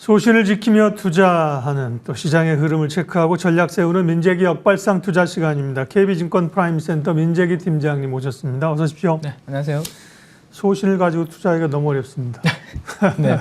소신을 지키며 투자하는 또 시장의 흐름을 체크하고 전략 세우는 민재기 역발상 투자 시간입니다. KB증권 프라임센터 민재기 팀장님 모셨습니다. 어서 오십시오. 네, 안녕하세요. 소신을 가지고 투자하기가 너무 어렵습니다. 네.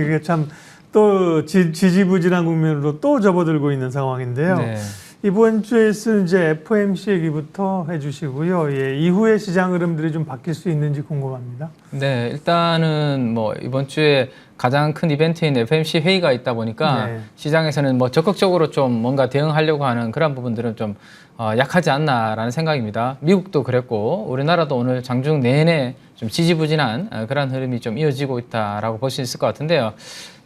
이게 참 또 지지부진한 국면으로 또 접어들고 있는 상황인데요. 네. 이번 주에는 이제 FOMC 얘기부터 해주시고요. 예, 이후에 시장 흐름들이 좀 바뀔 수 있는지 궁금합니다. 네, 일단은 뭐 이번 주에 가장 큰 이벤트인 FOMC 회의가 있다 보니까 네. 시장에서는 뭐 적극적으로 좀 뭔가 대응하려고 하는 그런 부분들은 좀 약하지 않나라는 생각입니다. 미국도 그랬고 우리나라도 오늘 장중 내내 좀 지지부진한 그런 흐름이 좀 이어지고 있다라고 볼 수 있을 것 같은데요.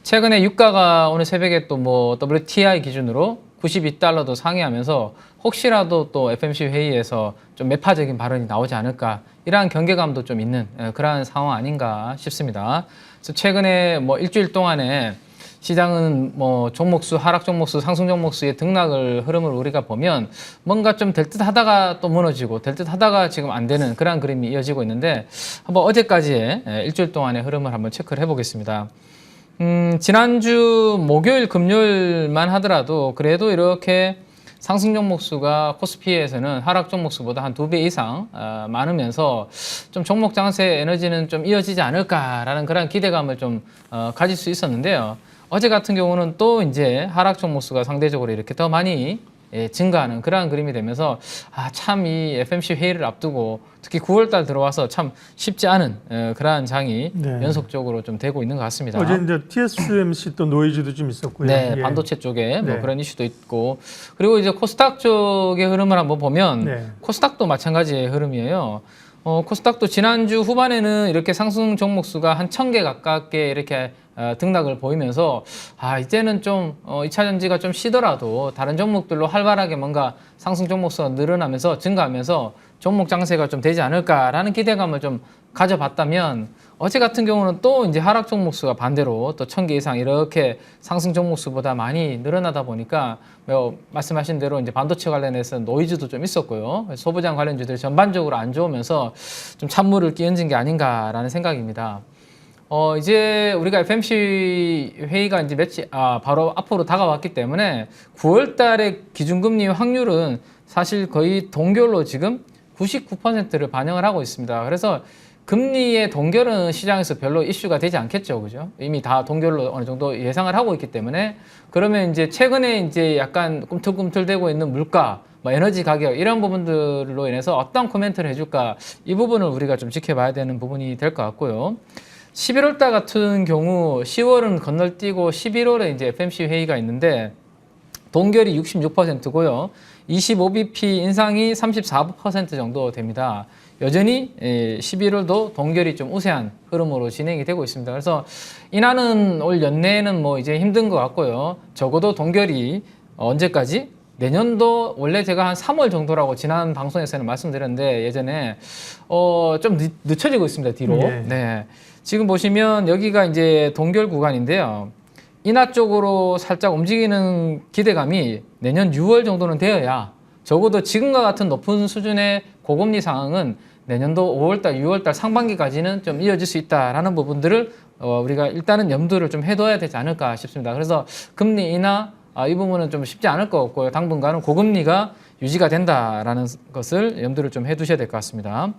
최근에 유가가 오늘 새벽에 또 뭐 WTI 기준으로 92달러도 상회하면서 혹시라도 또 FOMC 회의에서 좀 매파적인 발언이 나오지 않을까 이러한 경계감도 좀 있는 그러한 상황 아닌가 싶습니다. 그래서 최근에 뭐 일주일 동안에 시장은 뭐 종목수, 하락 종목수, 상승 종목수의 등락을 흐름을 우리가 보면 뭔가 좀 될 듯 하다가 또 무너지고 될 듯 하다가 지금 안 되는 그런 그림이 이어지고 있는데 한번 어제까지의 일주일 동안의 흐름을 한번 체크를 해보겠습니다. 지난주 목요일, 금요일만 하더라도 그래도 이렇게 상승 종목수가 코스피에서는 하락 종목수보다 한 2배 이상 많으면서 좀 종목 장세 에너지는 좀 이어지지 않을까라는 그런 기대감을 좀 가질 수 있었는데요. 어제 같은 경우는 또 이제 하락 종목수가 상대적으로 이렇게 더 많이 증가하는 그러한 그림이 되면서 참 이 FOMC 회의를 앞두고 특히 9월달 들어와서 참 쉽지 않은 그러한 장이 연속적으로 좀 되고 있는 것 같습니다. 어제 이제 TSMC 또 노이즈도 좀 있었고요. 네, 예. 반도체 쪽에 뭐 그런 이슈도 있고 그리고 이제 코스닥 쪽의 흐름을 한번 보면 코스닥도 마찬가지의 흐름이에요. 코스닥도 지난주 후반에는 이렇게 상승 종목수가 한 1000개 가깝게 이렇게 등락을 보이면서 이제는 좀 2차 전지가 좀 쉬더라도 다른 종목들로 활발하게 뭔가 상승 종목수가 늘어나면서 증가하면서 종목 장세가 좀 되지 않을까라는 기대감을 좀 가져봤다면 어제 같은 경우는 또 이제 하락 종목수가 반대로 또 1000개 이상 이렇게 상승 종목수보다 많이 늘어나다 보니까 말씀하신 대로 이제 반도체 관련해서 노이즈도 좀 있었고요. 소부장 관련주들 전반적으로 안 좋으면서 좀 찬물을 끼얹은 게 아닌가라는 생각입니다. 이제 우리가 FOMC 회의가 이제 바로 앞으로 다가왔기 때문에 9월 달에 기준금리 확률은 사실 거의 동결로 지금 99%를 반영을 하고 있습니다. 그래서 금리의 동결은 시장에서 별로 이슈가 되지 않겠죠. 그죠? 이미 다 동결로 어느 정도 예상을 하고 있기 때문에 그러면 이제 최근에 이제 약간 꿈틀꿈틀대고 있는 물가, 뭐 에너지 가격 이런 부분들로 인해서 어떤 코멘트를 해줄까 이 부분을 우리가 좀 지켜봐야 되는 부분이 될 것 같고요. 11월 달 같은 경우 10월은 건널뛰고 11월에 이제 FOMC 회의가 있는데 동결이 66%고요. 25bp 인상이 34% 정도 됩니다. 여전히 11월도 동결이 좀 우세한 흐름으로 진행이 되고 있습니다. 그래서 이날은 올 연내에는 뭐 이제 힘든 것 같고요. 적어도 동결이 언제까지? 내년도 원래 제가 한 3월 정도라고 지난 방송에서는 말씀드렸는데 예전에 좀 늦춰지고 있습니다. 뒤로. 네. 지금 보시면 여기가 이제 동결 구간인데요. 인하 쪽으로 살짝 움직이는 기대감이 내년 6월 정도는 되어야 적어도 지금과 같은 높은 수준의 고금리 상황은 내년도 5월달, 6월달 상반기까지는 좀 이어질 수 있다라는 부분들을 우리가 일단은 염두를 좀 해둬야 되지 않을까 싶습니다. 그래서 금리 인하 이 부분은 좀 쉽지 않을 것 같고요. 당분간은 고금리가 유지가 된다라는 것을 염두를 좀 해두셔야 될 것 같습니다.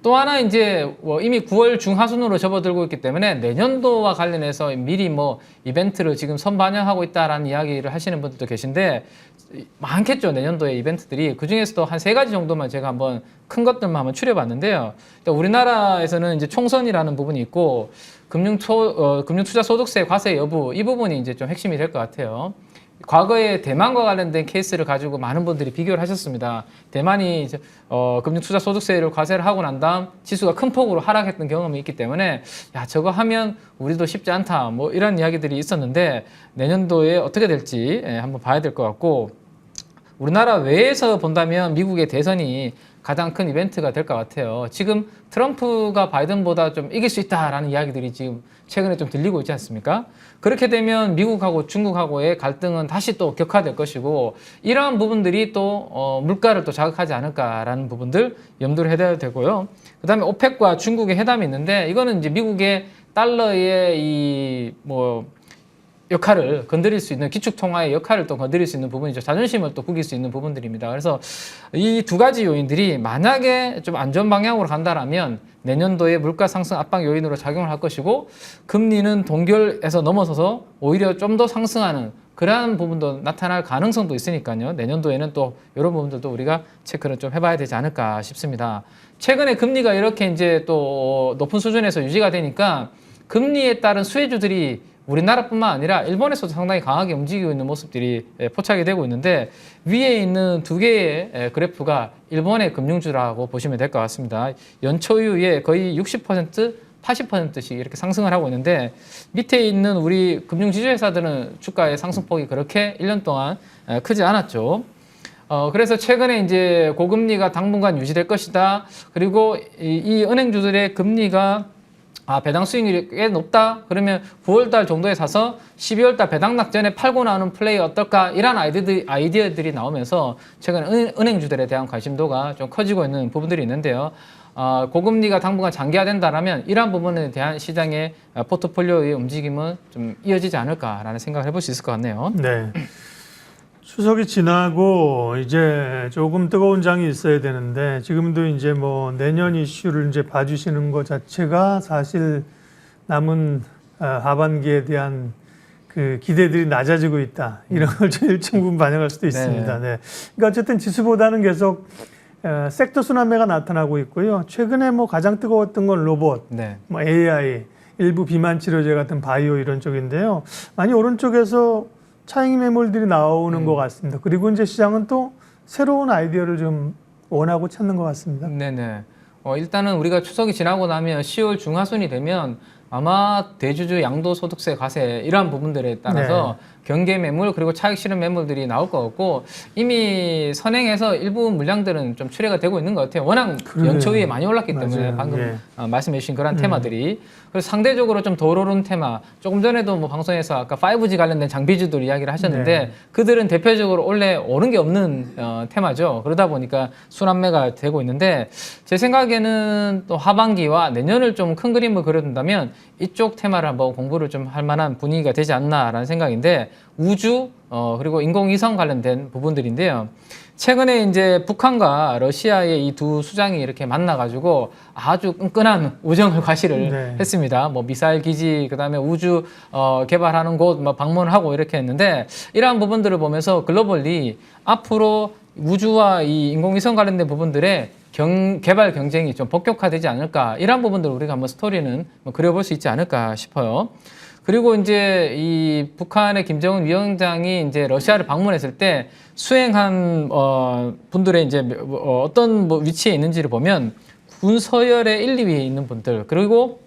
또 하나 이제 이미 9월 중하순으로 접어들고 있기 때문에 내년도와 관련해서 미리 뭐 이벤트를 지금 선반영하고 있다라는 이야기를 하시는 분들도 계신데 많겠죠. 내년도에 이벤트들이 그중에서도 한 3가지 정도만 제가 한번 큰 것들만 한번 추려봤는데요. 우리나라에서는 이제 총선이라는 부분이 있고 금융투자소득세 과세 여부 이 부분이 이제 좀 핵심이 될 것 같아요. 과거에 대만과 관련된 케이스를 가지고 많은 분들이 비교를 하셨습니다. 대만이 금융투자소득세를 과세를 하고 난 다음 지수가 큰 폭으로 하락했던 경험이 있기 때문에 저거 하면 우리도 쉽지 않다 뭐 이런 이야기들이 있었는데 내년도에 어떻게 될지 한번 봐야 될 것 같고 우리나라 외에서 본다면 미국의 대선이 가장 큰 이벤트가 될 것 같아요. 지금 트럼프가 바이든보다 좀 이길 수 있다라는 이야기들이 지금 최근에 좀 들리고 있지 않습니까? 그렇게 되면 미국하고 중국하고의 갈등은 다시 또 격화될 것이고 이러한 부분들이 또 물가를 또 자극하지 않을까라는 부분들 염두를 해둬야 되고요. 그 다음에 오펙과 중국의 회담이 있는데 이거는 이제 미국의 달러의 역할을 건드릴 수 있는 기축 통화의 역할을 또 건드릴 수 있는 부분이죠. 자존심을 또 구길 수 있는 부분들입니다. 그래서 이 두 가지 요인들이 만약에 좀 안 좋은 방향으로 간다라면 내년도에 물가 상승 압박 요인으로 작용을 할 것이고 금리는 동결에서 넘어서서 오히려 좀 더 상승하는 그러한 부분도 나타날 가능성도 있으니까요. 내년도에는 또 이런 부분들도 우리가 체크를 좀 해봐야 되지 않을까 싶습니다. 최근에 금리가 이렇게 이제 또 높은 수준에서 유지가 되니까 금리에 따른 수혜주들이 우리나라뿐만 아니라 일본에서도 상당히 강하게 움직이고 있는 모습들이 포착이 되고 있는데 위에 있는 두 개의 그래프가 일본의 금융주라고 보시면 될 것 같습니다. 연초 이후에 거의 60%, 80%씩 이렇게 상승을 하고 있는데 밑에 있는 우리 금융지주회사들은 주가의 상승폭이 그렇게 1년 동안 크지 않았죠. 그래서 최근에 이제 고금리가 당분간 유지될 것이다. 그리고 이 은행주들의 금리가 배당 수익률이 꽤 높다? 그러면 9월달 정도에 사서 12월달 배당 낙전에 팔고 나오는 플레이 어떨까? 이런 아이디어들이 나오면서 최근 은행주들에 대한 관심도가 좀 커지고 있는 부분들이 있는데요. 고금리가 당분간 장기화된다라면 이러한 부분에 대한 시장의 포트폴리오의 움직임은 좀 이어지지 않을까라는 생각을 해볼 수 있을 것 같네요. 네. 추석이 지나고 이제 조금 뜨거운 장이 있어야 되는데 지금도 이제 뭐 내년 이슈를 이제 봐주시는 것 자체가 사실 남은 하반기에 대한 그 기대들이 낮아지고 있다. 이런 걸 좀 일정 부분 반영할 수도 있습니다. 네. 그러니까 어쨌든 지수보다는 계속 섹터 순환매가 나타나고 있고요. 최근에 뭐 가장 뜨거웠던 건 로봇, 뭐 AI, 일부 비만 치료제 같은 바이오 이런 쪽인데요. 많이 오른쪽에서 차익 매물들이 나오는 것 같습니다. 그리고 이제 시장은 또 새로운 아이디어를 좀 원하고 찾는 것 같습니다. 네네. 일단은 우리가 추석이 지나고 나면 10월 중하순이 되면 아마 대주주 양도소득세 과세 이러한 부분들에 따라서 경계 매물 그리고 차익 실현 매물들이 나올 것 같고 이미 선행해서 일부 물량들은 좀 출회가 되고 있는 것 같아요. 워낙 연초에 많이 올랐기 때문에 방금 말씀해 주신 그런 테마들이 그래서 상대적으로 좀 덜 오른 테마 조금 전에도 뭐 방송에서 아까 5G 관련된 장비주들 이야기를 하셨는데 그들은 대표적으로 원래 오른 게 없는 테마죠. 그러다 보니까 순환매가 되고 있는데 제 생각에는 또 하반기와 내년을 좀 큰 그림을 그려둔다면 이쪽 테마를 한번 공부를 좀 할 만한 분위기가 되지 않나라는 생각인데 우주 그리고 인공위성 관련된 부분들인데요. 최근에 이제 북한과 러시아의 이 두 수장이 이렇게 만나가지고 아주 끈끈한 우정을 과시를 했습니다. 뭐 미사일 기지, 그다음에 우주 개발하는 곳 뭐 방문을 하고 이렇게 했는데 이러한 부분들을 보면서 글로벌리 앞으로 우주와 이 인공위성 관련된 부분들의 개발 경쟁이 좀 본격화되지 않을까 이런 부분들 우리가 한번 스토리는 그려볼 수 있지 않을까 싶어요. 그리고 이제 이 북한의 김정은 위원장이 이제 러시아를 방문했을 때 수행한 분들의 이제 어떤 뭐 위치에 있는지를 보면 군 서열의 1, 2위에 있는 분들 그리고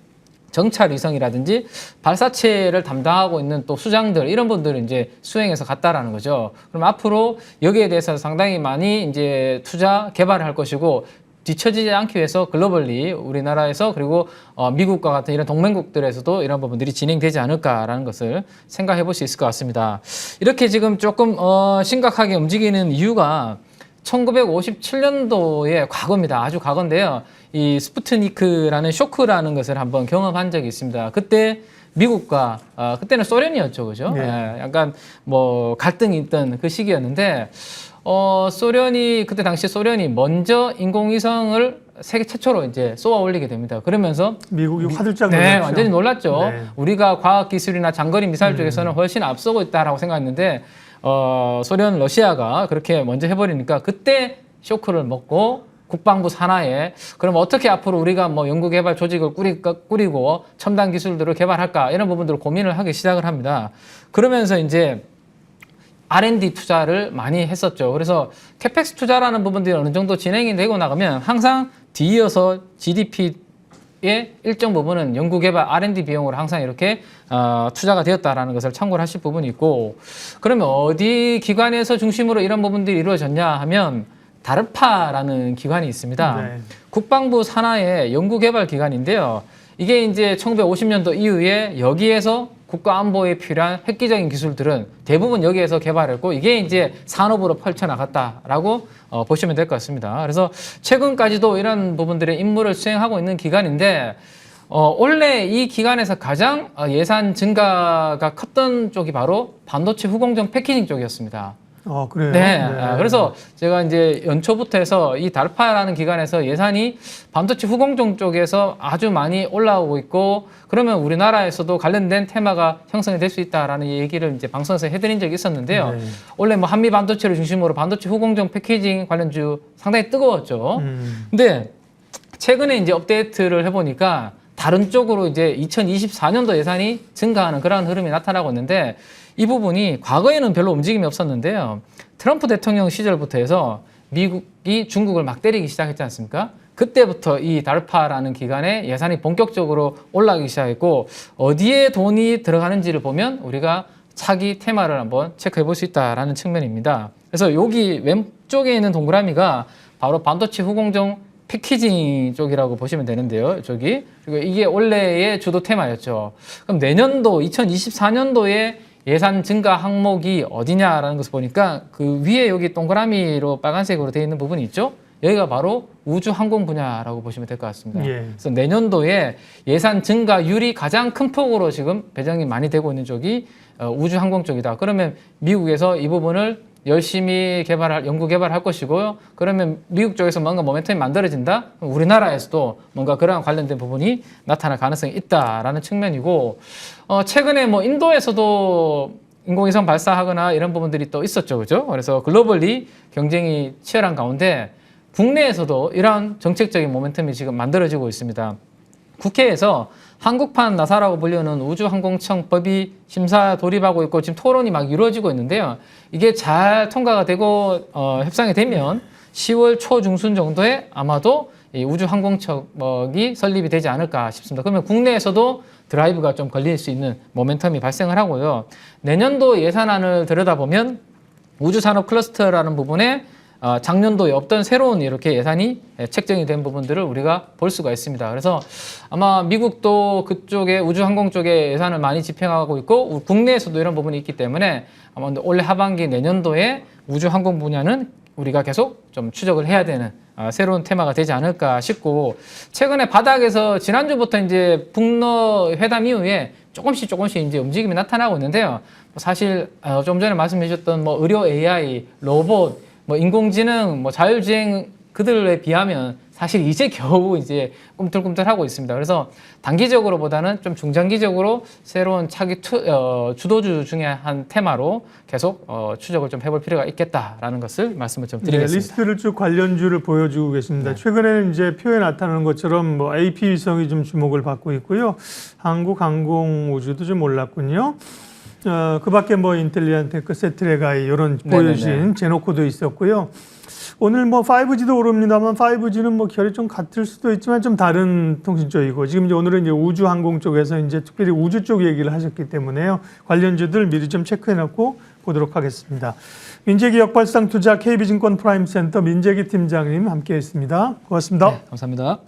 정찰 위성이라든지 발사체를 담당하고 있는 또 수장들 이런 분들을 이제 수행해서 갔다라는 거죠. 그럼 앞으로 여기에 대해서 상당히 많이 이제 투자 개발을 할 것이고 뒤처지지 않기 위해서 글로벌리 우리나라에서 그리고 미국과 같은 이런 동맹국들에서도 이런 부분들이 진행되지 않을까라는 것을 생각해 볼 수 있을 것 같습니다. 이렇게 지금 조금 심각하게 움직이는 이유가 1957년도의 과거입니다. 아주 과거인데요. 이 스푸트니크라는 쇼크라는 것을 한번 경험한 적이 있습니다. 그때 미국과 그때는 소련이었죠, 그죠? 약간 뭐 갈등이 있던 그 시기였는데 그때 당시 소련이 먼저 인공위성을 세계 최초로 이제 쏘아 올리게 됩니다. 그러면서 미국이 화들짝 놀랐죠. 완전히 놀랐죠. 우리가 과학기술이나 장거리 미사일 쪽에서는 훨씬 앞서고 있다라고 생각했는데 소련, 러시아가 그렇게 먼저 해버리니까 그때 쇼크를 먹고 국방부 산하에 그럼 어떻게 앞으로 우리가 뭐 연구개발 조직을 꾸리고 첨단 기술들을 개발할까 이런 부분들을 고민을 하기 시작을 합니다. 그러면서 이제 R&D 투자를 많이 했었죠. 그래서 캐펙스 투자라는 부분들이 어느 정도 진행이 되고 나가면 항상 뒤이어서 GDP의 일정 부분은 연구개발 R&D 비용으로 항상 이렇게 투자가 되었다라는 것을 참고를 하실 부분이 있고 그러면 어디 기관에서 중심으로 이런 부분들이 이루어졌냐 하면 다르파라는 기관이 있습니다. 국방부 산하의 연구개발 기관인데요. 이게 이제 1950년도 이후에 여기에서 국가안보에 필요한 획기적인 기술들은 대부분 여기에서 개발했고 이게 이제 산업으로 펼쳐나갔다라고 보시면 될 것 같습니다. 그래서 최근까지도 이런 부분들의 임무를 수행하고 있는 기관인데 원래 이 기간에서 가장 예산 증가가 컸던 쪽이 바로 반도체 후공정 패키징 쪽이었습니다. 그래요? 네. 네. 그래서 제가 이제 연초부터 해서 이 달파라는 기간에서 예산이 반도체 후공정 쪽에서 아주 많이 올라오고 있고, 그러면 우리나라에서도 관련된 테마가 형성이 될 수 있다라는 얘기를 이제 방송에서 해드린 적이 있었는데요. 네. 원래 뭐 한미 반도체를 중심으로 반도체 후공정 패키징 관련주 상당히 뜨거웠죠. 근데 최근에 이제 업데이트를 해보니까 다른 쪽으로 이제 2024년도 예산이 증가하는 그런 흐름이 나타나고 있는데, 이 부분이 과거에는 별로 움직임이 없었는데요. 트럼프 대통령 시절부터 해서 미국이 중국을 막 때리기 시작했지 않습니까? 그때부터 이 달파라는 기간에 예산이 본격적으로 올라가기 시작했고, 어디에 돈이 들어가는지를 보면 우리가 차기 테마를 한번 체크해 볼 수 있다라는 측면입니다. 그래서 여기 왼쪽에 있는 동그라미가 바로 반도체 후공정 패키징 쪽이라고 보시면 되는데요. 저기. 그리고 이게 원래의 주도 테마였죠. 그럼 내년도 2024년도에 예산 증가 항목이 어디냐라는 것을 보니까 그 위에 여기 동그라미로 빨간색으로 되어 있는 부분이 있죠. 여기가 바로 우주 항공 분야라고 보시면 될 것 같습니다. 예. 그래서 내년도에 예산 증가율이 가장 큰 폭으로 지금 배정이 많이 되고 있는 쪽이 우주 항공 쪽이다. 그러면 미국에서 이 부분을 열심히 연구 개발할 것이고요. 그러면 미국 쪽에서 뭔가 모멘텀이 만들어진다? 그럼 우리나라에서도 뭔가 그러한 관련된 부분이 나타날 가능성이 있다라는 측면이고, 최근에 뭐 인도에서도 인공위성 발사하거나 이런 부분들이 또 있었죠. 그죠? 그래서 글로벌리 경쟁이 치열한 가운데 국내에서도 이러한 정책적인 모멘텀이 지금 만들어지고 있습니다. 국회에서 한국판 나사라고 불리는 우주항공청법이 심사 돌입하고 있고 지금 토론이 막 이루어지고 있는데요. 이게 잘 통과가 되고 협상이 되면 10월 초중순 정도에 아마도 이 우주항공청법이 설립이 되지 않을까 싶습니다. 그러면 국내에서도 드라이브가 좀 걸릴 수 있는 모멘텀이 발생을 하고요. 내년도 예산안을 들여다보면 우주산업 클러스터라는 부분에 작년도에 없던 새로운 이렇게 예산이 책정이 된 부분들을 우리가 볼 수가 있습니다. 그래서 아마 미국도 그쪽에 우주항공 쪽에 예산을 많이 집행하고 있고 국내에서도 이런 부분이 있기 때문에 아마 올해 하반기 내년도에 우주항공 분야는 우리가 계속 좀 추적을 해야 되는 새로운 테마가 되지 않을까 싶고, 최근에 바닥에서 지난주부터 이제 북러 회담 이후에 조금씩 이제 움직임이 나타나고 있는데요. 사실 좀 전에 말씀해 주셨던 뭐 의료 AI, 로봇, 뭐 인공지능, 뭐 자율주행 그들에 비하면 사실 이제 겨우 이제 꿈틀꿈틀하고 있습니다. 그래서 단기적으로보다는 좀 중장기적으로 새로운 차기 주도주 중에 한 테마로 계속 추적을 좀 해볼 필요가 있겠다라는 것을 말씀을 좀 드리겠습니다. 네, 리스트를 쭉 관련주를 보여주고 계십니다. 네. 최근에는 이제 표에 나타나는 것처럼 뭐 AP 위성이 좀 주목을 받고 있고요. 한국 항공우주도 좀 올랐군요. 그 밖에 뭐 인텔리안테크, 세트레가이 이런 보여주신 제노코도 있었고요. 오늘 뭐 5G도 오릅니다만 5G는 뭐 결이 좀 같을 수도 있지만 좀 다른 통신 쪽이고, 지금 이제 오늘은 이제 우주 항공 쪽에서 이제 특별히 우주 쪽 얘기를 하셨기 때문에요. 관련주들 미리 좀 체크해 놓고 보도록 하겠습니다. 민재기업발상 투자 KB증권 프라임센터 민재기 팀장님 함께 했습니다. 고맙습니다. 네, 감사합니다.